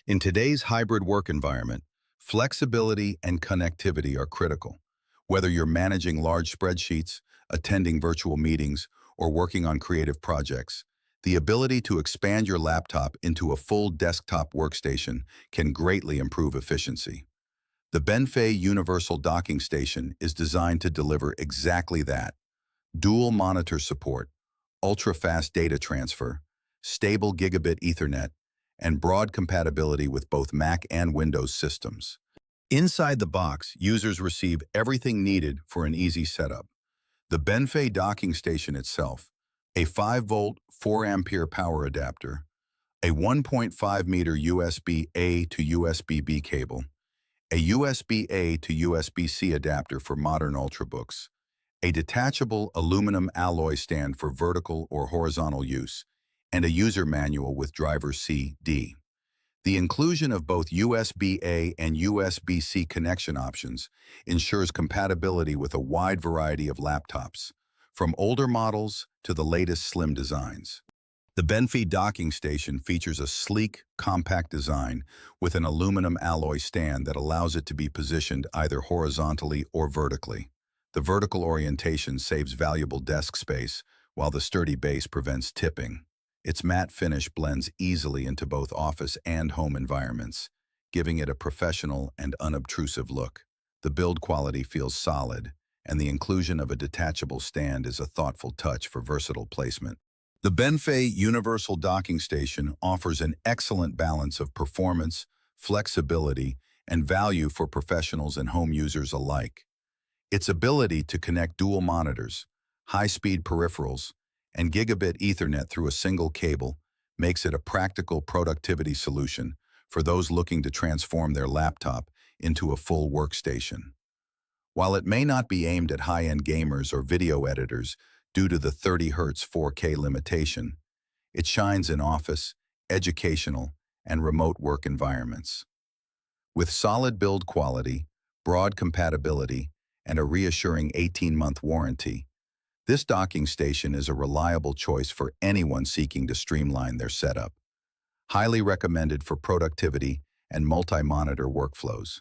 In today's hybrid work environment, flexibility and connectivity are critical. Whether you're managing large spreadsheets, attending virtual meetings, or working on creative projects, the ability to expand your laptop into a full desktop workstation can greatly improve efficiency. The BENFEI Universal Docking Station is designed to deliver exactly that: dual monitor support, ultra-fast data transfer, stable gigabit Ethernet, and broad compatibility with both Mac and Windows systems. Inside the box, users receive everything needed for an easy setup. The BENFEI docking station itself, a 5-volt, 4-ampere power adapter, a 1.5-meter USB-A to USB-B cable, a USB-A to USB-C adapter for modern Ultrabooks, a detachable aluminum alloy stand for vertical or horizontal use, and a user manual with driver C/D. The inclusion of both USB-A and USB-C connection options ensures compatibility with a wide variety of laptops, from older models to the latest slim designs. The BENFEI docking station features a sleek, compact design with an aluminum alloy stand that allows it to be positioned either horizontally or vertically. The vertical orientation saves valuable desk space, while the sturdy base prevents tipping. Its matte finish blends easily into both office and home environments, giving it a professional and unobtrusive look. The build quality feels solid, and the inclusion of a detachable stand is a thoughtful touch for versatile placement. The BENFEI Universal Docking Station offers an excellent balance of performance, flexibility, and value for professionals and home users alike. Its ability to connect dual monitors, high-speed peripherals, and gigabit Ethernet through a single cable makes it a practical productivity solution for those looking to transform their laptop into a full workstation. While it may not be aimed at high-end gamers or video editors due to the 30 Hz 4K limitation, it shines in office, educational, and remote work environments. With solid build quality, broad compatibility, and a reassuring 18-month warranty, this docking station is a reliable choice for anyone seeking to streamline their setup. Highly recommended for productivity and multi-monitor workflows.